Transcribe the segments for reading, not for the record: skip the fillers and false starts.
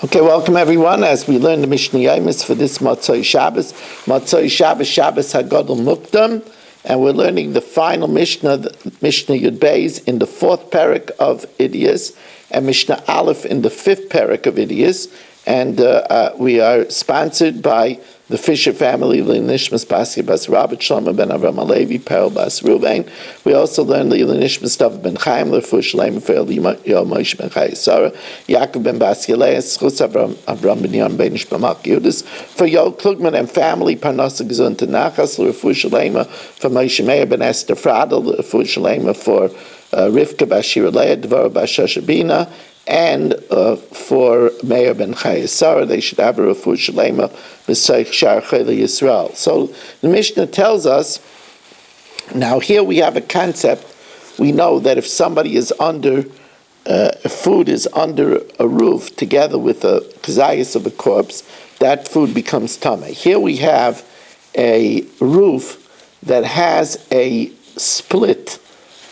Okay, welcome everyone as we learn the Mishna Yomis for this Motzoi Shabbos. Motzoi Shabbos, Shabbos HaGadol Mukdam, and we're learning the final Mishnah, Mishnah Yud Beis, in the fourth parak of Idiyos, and Mishnah Aleph in the fifth parak of Idiyos. And we are sponsored by the Fisher family, Nishmas Basi Bas Rabbi Shlomo ben Avram Alevi, Perel Bas Ruvain. We also learned the Nishmas David ben Chaim, Lefu Shalem Fer Yomis ben Chai Sarah, Yaakov ben Bas Yeleas, Chus Avram ben Yon ben Ishbamak Yudis, for Yo Klugman and family, Parnasa Gezun Tanachas, Lefu Shalem for Moshe Meir ben Esther Fradel, Lefu Shalem for Rivka Bashir Leah, Dvara Bashashabina, and for Meir ben Chayesara, they should have a refuah shalema b'seich shar chayli Yisrael. So the Mishnah tells us, now here we have a concept. We know that if somebody is under, if food is under a roof together with a kazayas of a corpse, that food becomes tameh. Here we have a roof that has a split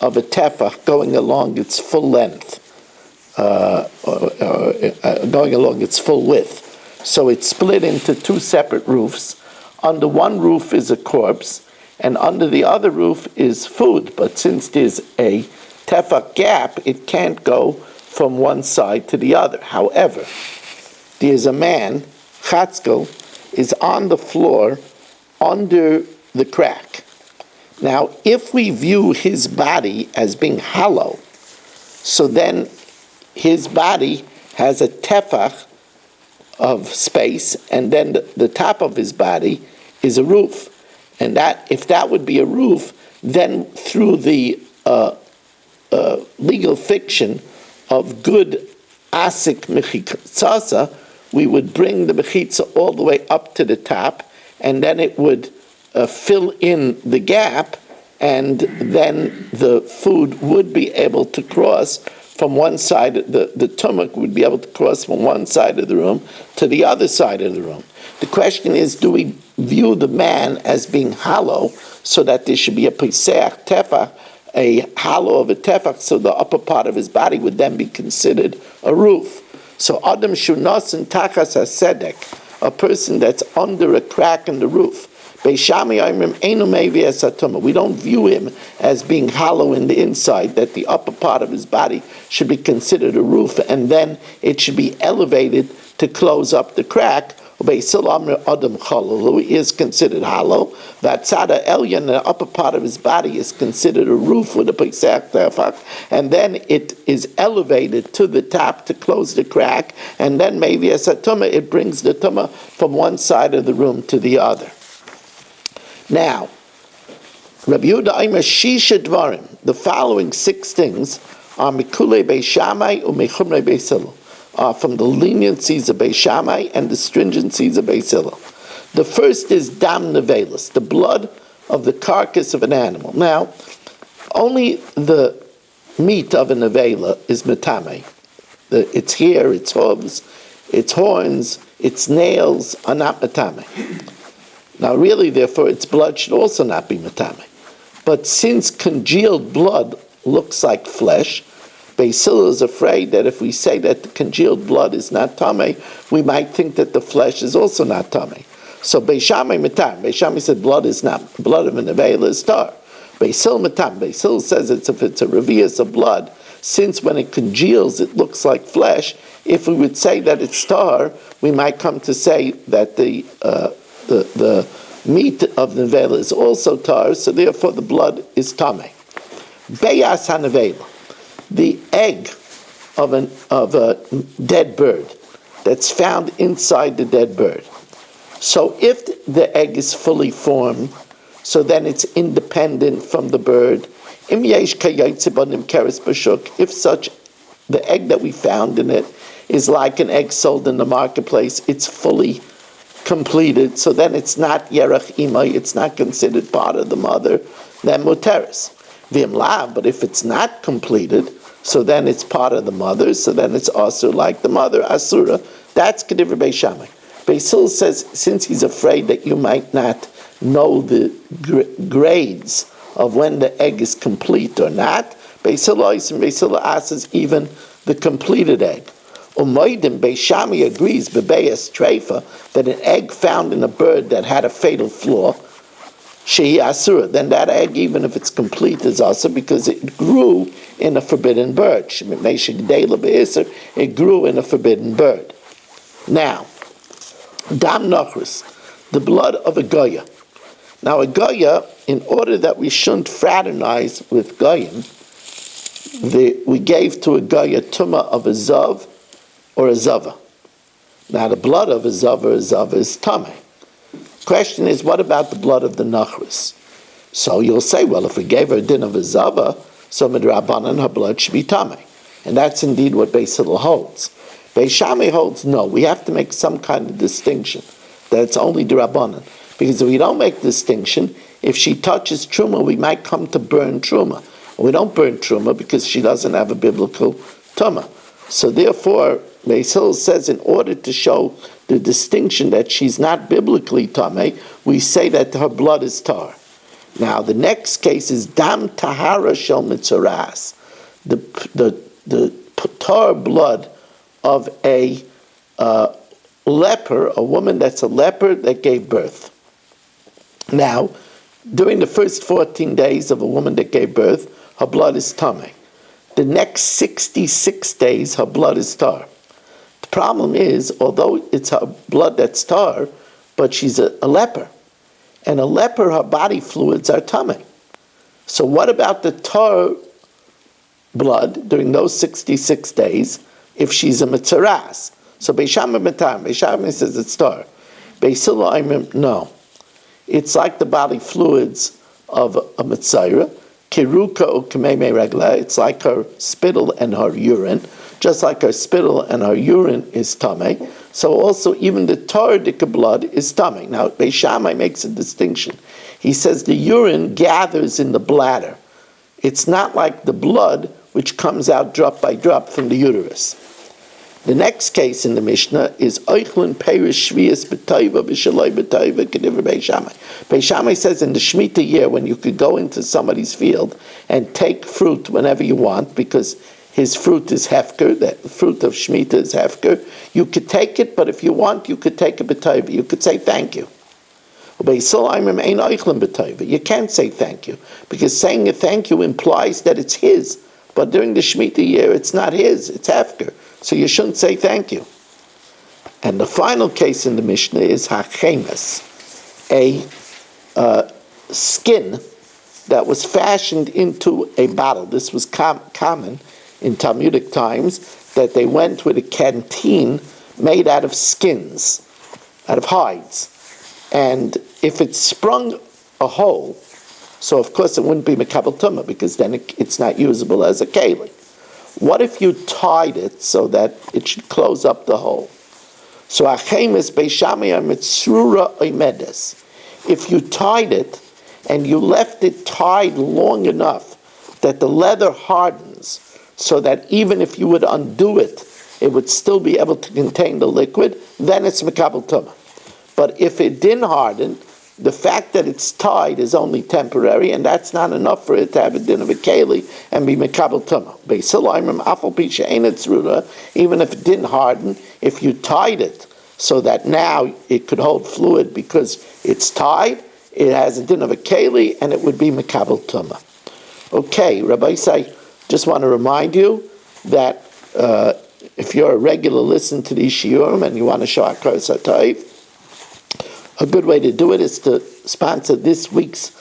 of a tefach going along its full length. Going along its full width. So it's split into two separate roofs. Under one roof is a corpse, and under the other roof is food. But since there's a tefach gap, it can't go from one side to the other. However, there's a man, Chatzkel, is on the floor under the crack. Now, if we view his body as being hollow, so then his body has a tefach of space, and then the top of his body is a roof. And that, if that would be a roof, then through the legal fiction of good asik mechitzasa, we would bring the mechitza all the way up to the top, and then it would fill in the gap, and then the food would be able to cross from one side, the tumuk would be able to cross from one side of the room to the other side of the room. The question is, do we view the man as being hollow so that there should be a piseach tefach, a hollow of a tefach, so the upper part of his body would then be considered a roof? So Adam Shunasin Tachas HaSedek, a person that's under a crack in the roof, we don't view him as being hollow in the inside, that the upper part of his body should be considered a roof, and then it should be elevated to close up the crack. He is considered hollow. That Tzada Elyon, the upper part of his body, is considered a roof with a piseach tefach, and then it is elevated to the top to close the crack, and then maybe as a tumah, it brings the tumah from one side of the room to the other. Now, Rabbi Yehuda Aimer Shisha Dvarim, the following six things are Mikule Beis Shammai u'Mechumrei Beis Hillel, are from the leniencies of Beis Shammai and the stringencies of Beis Hillel. The first is Dam Nevelis, the blood of the carcass of an animal. Now, only the meat of a nevela is metame. Its hair, its hooves, its horns, its nails are not metame. Now, really, therefore, its blood should also not be metame. But since congealed blood looks like flesh, Beis Hillel is afraid that if we say that the congealed blood is not tame, we might think that the flesh is also not tame. So Beis Shammai metam. Beis Shammai said blood is not, blood of a nevela is tar. Beis Hillel metam. Beis Hillel says if it's a revius of blood, since when it congeals it looks like flesh, if we would say that it's tar, we might come to say that the meat of the nevela is also tar, so therefore the blood is tameh. Beyas hanevela, the egg of a dead bird that's found inside the dead bird. So if the egg is fully formed, so then it's independent from the bird. If such, the egg that we found in it is like an egg sold in the marketplace, it's fully completed, so then it's not yerach imay, it's not considered part of the mother, then muteris. V'im lav, but if it's not completed, so then it's part of the mother, so then it's also like the mother, asura. That's Kedivra Beis Shammai. Beis Hillel says, since he's afraid that you might not know the grades of when the egg is complete or not, Beis Hillel asks even the completed egg. Umaydim Beishami agrees, Bebeas Treifa, that an egg found in a bird that had a fatal flaw, Shehi Asura, then that egg, even if it's complete, is also because it grew in a forbidden bird. It grew in a forbidden bird. Now, Dam Nachris, the blood of a Goya. Now, a Goya, in order that we shouldn't fraternize with Goyim, we gave to a Goya Tumah of a Zav or a Zava. Now, the blood of a Zav or a Zava is Tameh. Question is, what about the blood of the Nachris? So you'll say, well, if we gave her a din of a Zava, so Midrabanan, her blood should be Tameh. And that's indeed what Beis Hillel holds. Beis Shammai holds, no, we have to make some kind of distinction, that it's only D'Rabbanan. Because if we don't make distinction, if she touches Truma, we might come to burn Truma. And we don't burn Truma because she doesn't have a biblical Tumah. So therefore, Beis Hillel says, in order to show the distinction that she's not biblically Tameh, we say that her blood is tar. Now, the next case is Dam Tahara Shel Mitzaras, the tar blood of a leper, a woman that's a leper that gave birth. Now, during the first 14 days of a woman that gave birth, her blood is tameh. The next 66 days, her blood is tar. The problem is, although it's her blood that's tar, but she's a leper. And a leper, her body fluids are tameh. So what about the tar blood during those 66 days if she's a mitzaras? So Beis Shammai Matar, Beis Shammai says it's tar. Beis Hillel, no. It's like the body fluids of a Mitzayra. Kiruka or Kameme Regla, it's like her spittle and her urine. Just like her spittle and her urine is Tameh. So also even the Tardika blood is Tameh. Now Beis Shammai makes a distinction. He says the urine gathers in the bladder. It's not like the blood which comes out drop by drop from the uterus. The next case in the Mishnah is Eichlin Perish Shvius B'Taiva B'Shaloi B'Taiva K'Divrei Beis Shammai. Beis Shammai says in the Shemitah year when you could go into somebody's field and take fruit whenever you want because his fruit is hefker, the fruit of Shemitah is hefker, you could take it, but if you want, you could take a B'Taiva. You could say thank you. You can't say thank you because saying a thank you implies that it's his. But during the Shemitah year, it's not his, it's hefker. So you shouldn't say thank you. And the final case in the Mishnah is hachemes, a skin that was fashioned into a bottle. This was common in Talmudic times, that they went with a canteen made out of skins, out of hides. And if it sprung a hole, so of course it wouldn't be mekabel tumah, because then it's not usable as a keli. What if you tied it so that it should close up the hole? So achemes Beis Shammai mitzrura oimedes. If you tied it and you left it tied long enough that the leather hardens, so that even if you would undo it, it would still be able to contain the liquid, then it's mekabel tumah. But if it didn't harden, the fact that it's tied is only temporary, and that's not enough for it to have a din of a keli and be mekabel tumah. Beis Hillel afal pi she'ein tzrura, even if it didn't harden, if you tied it so that now it could hold fluid because it's tied, it has a din of a keli, and it would be mekabel tumah. Okay, Rabbi Isai, just want to remind you that if you're a regular listener to these shiurim and you want to show Hakaras HaTov, a good way to do it is to sponsor this week's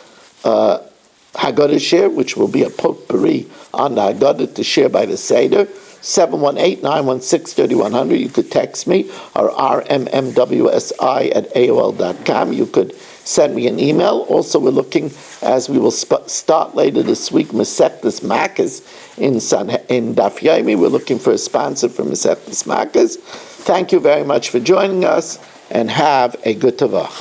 Haggadah share, which will be a potpourri on the Haggadah to share by the Seder. 718-916-3100. You could text me, or rmmwsi@aol.com. You could send me an email. Also, we're looking, as we will start later this week, Masechtas Makkos in Daf Yomi. We're looking for a sponsor for Masechtas Makkos. Thank you very much for joining us, and have a good Tavach.